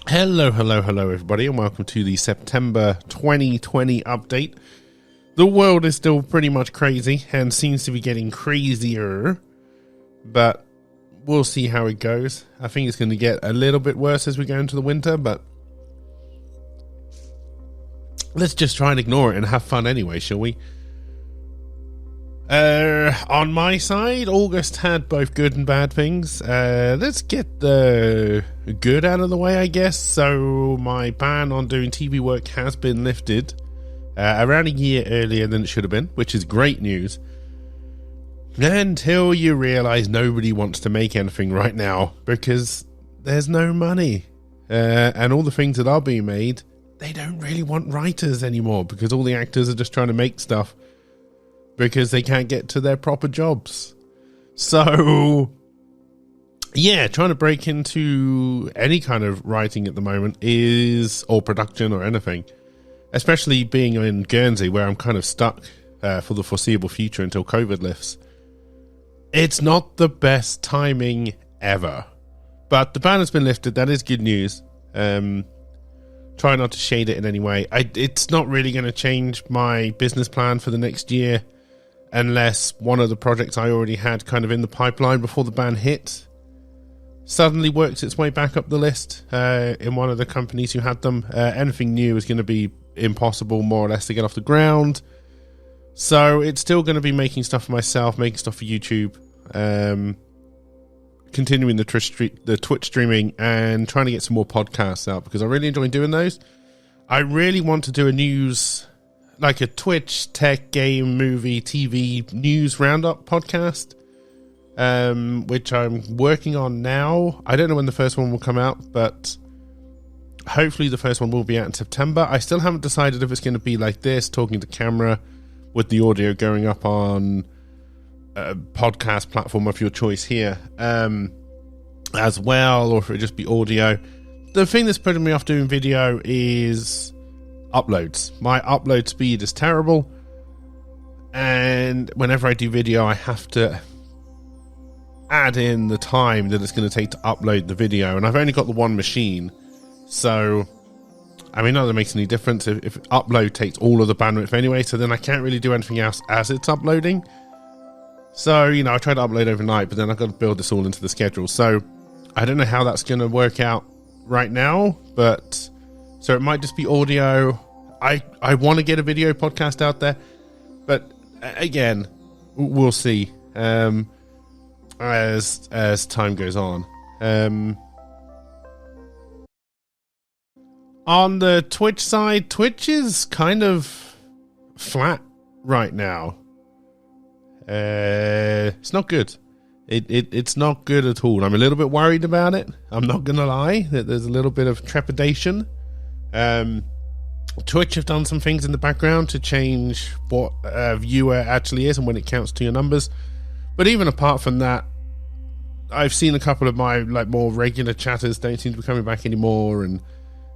Hello, everybody, and welcome to the September 2020 update. The world is still pretty much crazy and seems to be getting crazier, but we'll see how it goes. I think it's going to get a little bit worse as we go into the winter, but let's just try and ignore it and have fun anyway, shall we? On my side, August had both good and bad things. Let's get the good out of the way, I guess. So my ban on doing TV work has been lifted around a year earlier than it should have been, which is great news. Until you realize nobody wants to make anything right now because there's no money. And all the things that are being made, they don't really want writers anymore because all the actors are just trying to make stuff because they can't get to their proper jobs. So, yeah, trying to break into any kind of writing at the moment or production or anything, especially being in Guernsey where I'm kind of stuck for the foreseeable future until COVID lifts. It's not the best timing ever, but the ban has been lifted. That is good news. Try not to shade it in any way. It's not really going to change my business plan for the next year, unless one of the projects I already had kind of in the pipeline before the ban hit suddenly works its way back up the list in one of the companies who had them. Anything new is going to be impossible, more or less, to get off the ground. So it's still going to be making stuff for myself, making stuff for YouTube, continuing the Twitch streaming, and trying to get some more podcasts out because I really enjoy doing those. I really want to do like a Twitch, tech, game, movie, TV news roundup podcast, which I'm working on now. I don't know when the first one will come out, but hopefully the first one will be out in September. I still haven't decided if it's going to be like this, talking to camera with the audio going up on a podcast platform of your choice here as well, or if it just be audio. The thing that's putting me off doing video is uploads. My upload speed is terrible, and whenever I do video I have to add in the time that it's going to take to upload the video, and I've only got the one machine, so I mean, not that it makes any difference if upload takes all of the bandwidth anyway, so then I can't really do anything else as it's uploading. So, you know, I tried to upload overnight, but then I've got to build this all into the schedule, so I don't know how that's going to work out right now, but so it might just be audio. I want to get a video podcast out there, but again, we'll see as time goes on. On the Twitch side, Twitch is kind of flat right now. It's not good. It's not good at all. I'm a little bit worried about it. I'm not going to lie that there's a little bit of trepidation. Twitch have done some things in the background to change what a viewer actually is and when it counts to your numbers. But even apart from that, I've seen a couple of my more regular chatters don't seem to be coming back anymore, and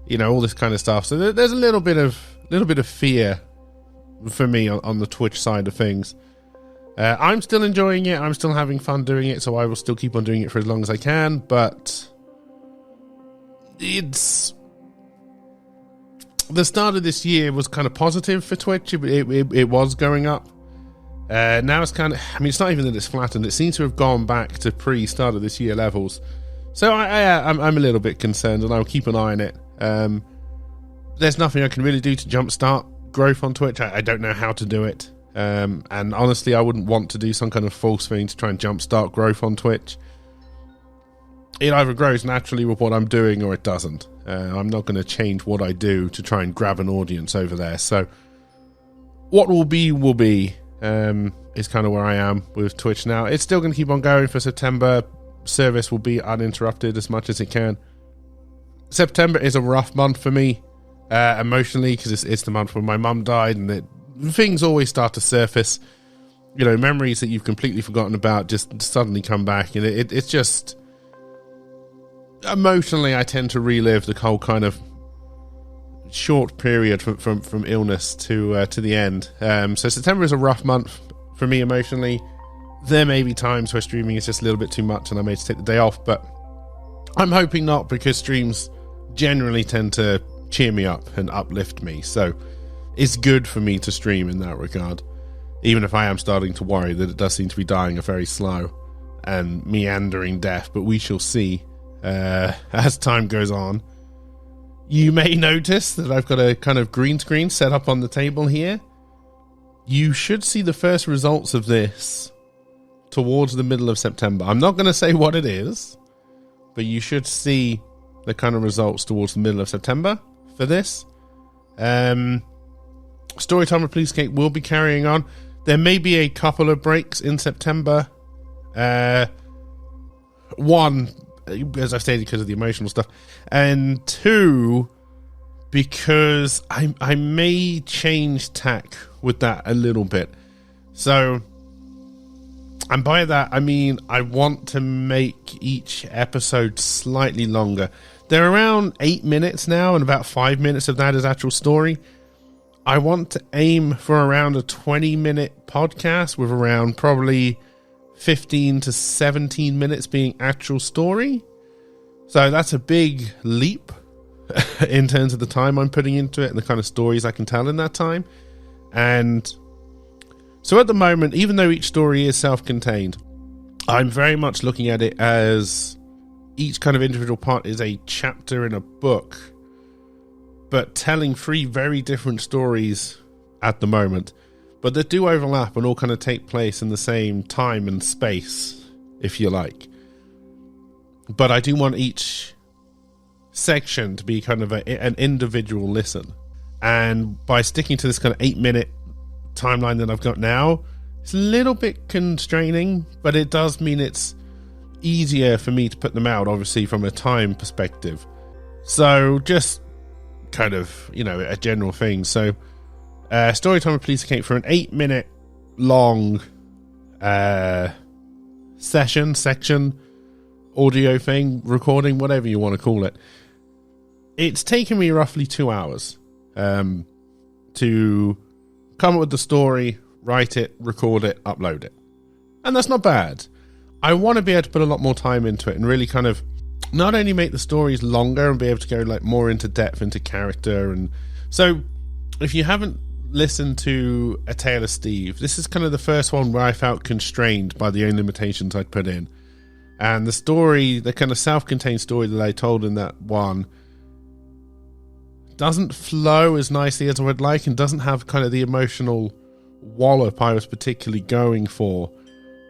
you know, all this kind of stuff. So there's a little bit of fear for me on the Twitch side of things. I'm still enjoying it. I'm still having fun doing it, so I will still keep on doing it for as long as I can. But the start of this year was kind of positive for Twitch. It was going up. Now it's kind of, I mean, it's not even that it's flattened. It seems to have gone back to pre-start of this year levels. So I'm a little bit concerned, and I'll keep an eye on it. There's nothing I can really do to jumpstart growth on Twitch. I don't know how to do it. And honestly, I wouldn't want to do some kind of false thing to try and jumpstart growth on Twitch. It either grows naturally with what I'm doing or it doesn't. I'm not going to change what I do to try and grab an audience over there. So what will be is kind of where I am with Twitch now. It's still going to keep on going for September. Service will be uninterrupted as much as it can. September is a rough month for me emotionally, because it's the month when my mum died, and things always start to surface. You know, memories that you've completely forgotten about just suddenly come back, and it's just emotionally I tend to relive the whole kind of short period from illness to the end. So September is a rough month for me emotionally. There may be times where streaming is just a little bit too much and I may take the day off, but I'm hoping not, because streams generally tend to cheer me up and uplift me. So it's good for me to stream in that regard, even if I am starting to worry that it does seem to be dying a very slow and meandering death. But we shall see as time goes on. You may notice that I've got a kind of green screen set up on the table here. You should see the first results of this towards the middle of September. I'm not going to say what it is, but you should see the kind of results towards the middle of September for this. Storytime with Police Cake will be carrying on. There may be a couple of breaks in September. One, as I've stated, because of the emotional stuff, and two, because I may change tack with that a little bit. So, and by that I mean I want to make each episode slightly longer. They're around 8 minutes now, and about 5 minutes of that is actual story. I want to aim for around a 20-minute podcast with around probably 15 to 17 minutes being actual story. So that's a big leap in terms of the time I'm putting into it and the kind of stories I can tell in that time. And so at the moment, even though each story is self-contained, I'm very much looking at it as each kind of individual part is a chapter in a book, but telling 3 very different stories at the moment, but that do overlap and all kind of take place in the same time and space, if you like. But I do want each section to be kind of an individual listen. And by sticking to this kind of 8-minute timeline that I've got now, it's a little bit constraining, but it does mean it's easier for me to put them out, obviously, from a time perspective. So just kind of, a general thing. So Storytime with Police Cake for an 8-minute long section, audio thing, recording, whatever you want to call it. It's taken me roughly 2 hours to come up with the story, write it, record it, upload it. And that's not bad. I want to be able to put a lot more time into it and really kind of not only make the stories longer and be able to go like more into depth into character. And so if you haven't listened to A Tale of Steve, this is kind of the first one where I felt constrained by the own limitations I'd put in. And the story, the kind of self-contained story that I told in that one, doesn't flow as nicely as I would like and doesn't have kind of the emotional wallop I was particularly going for.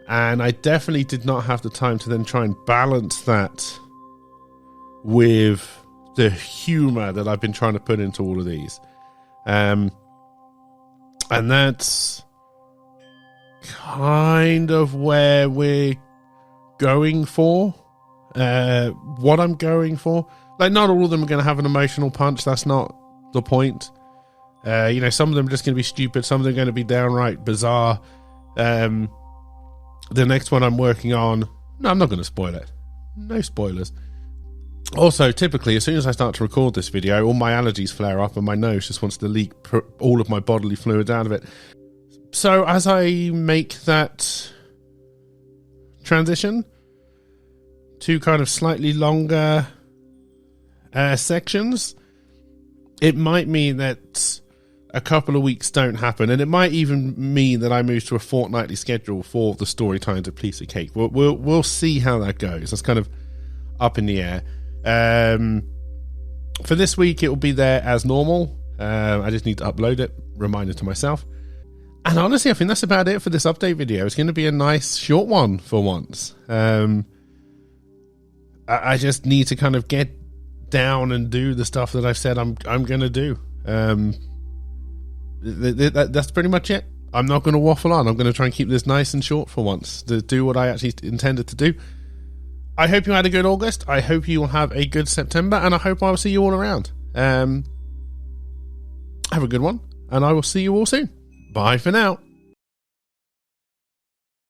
And I definitely did not have the time to then try and balance that with the humor that I've been trying to put into all of these. And that's kind of where we're going for. What I'm going for. Like, not all of them are going to have an emotional punch. That's not the point. Some of them are just going to be stupid. Some of them are going to be downright bizarre. The next one I'm working on... No, I'm not going to spoil it. No spoilers. Also, typically, as soon as I start to record this video, all my allergies flare up and my nose just wants to leak all of my bodily fluids out of it. So, as I make that transition to kind of slightly longer sections, it might mean that a couple of weeks don't happen, and it might even mean that I move to a fortnightly schedule for the Storytime to Police Cake. We'll see how that goes. That's kind of up in the air. For this week, it will be there as normal. I just need to upload it. Reminder to myself. And honestly, I think that's about it for this update video. It's going to be a nice short one for once. I just need to kind of get down and do the stuff that I've said I'm going to do. That's pretty much it. I'm not going to waffle on. I'm going to try and keep this nice and short for once to do what I actually intended to do. I hope you had a good August. I hope you will have a good September, and I hope I will see you all around. Have a good one, and I will see you all soon. Bye for now.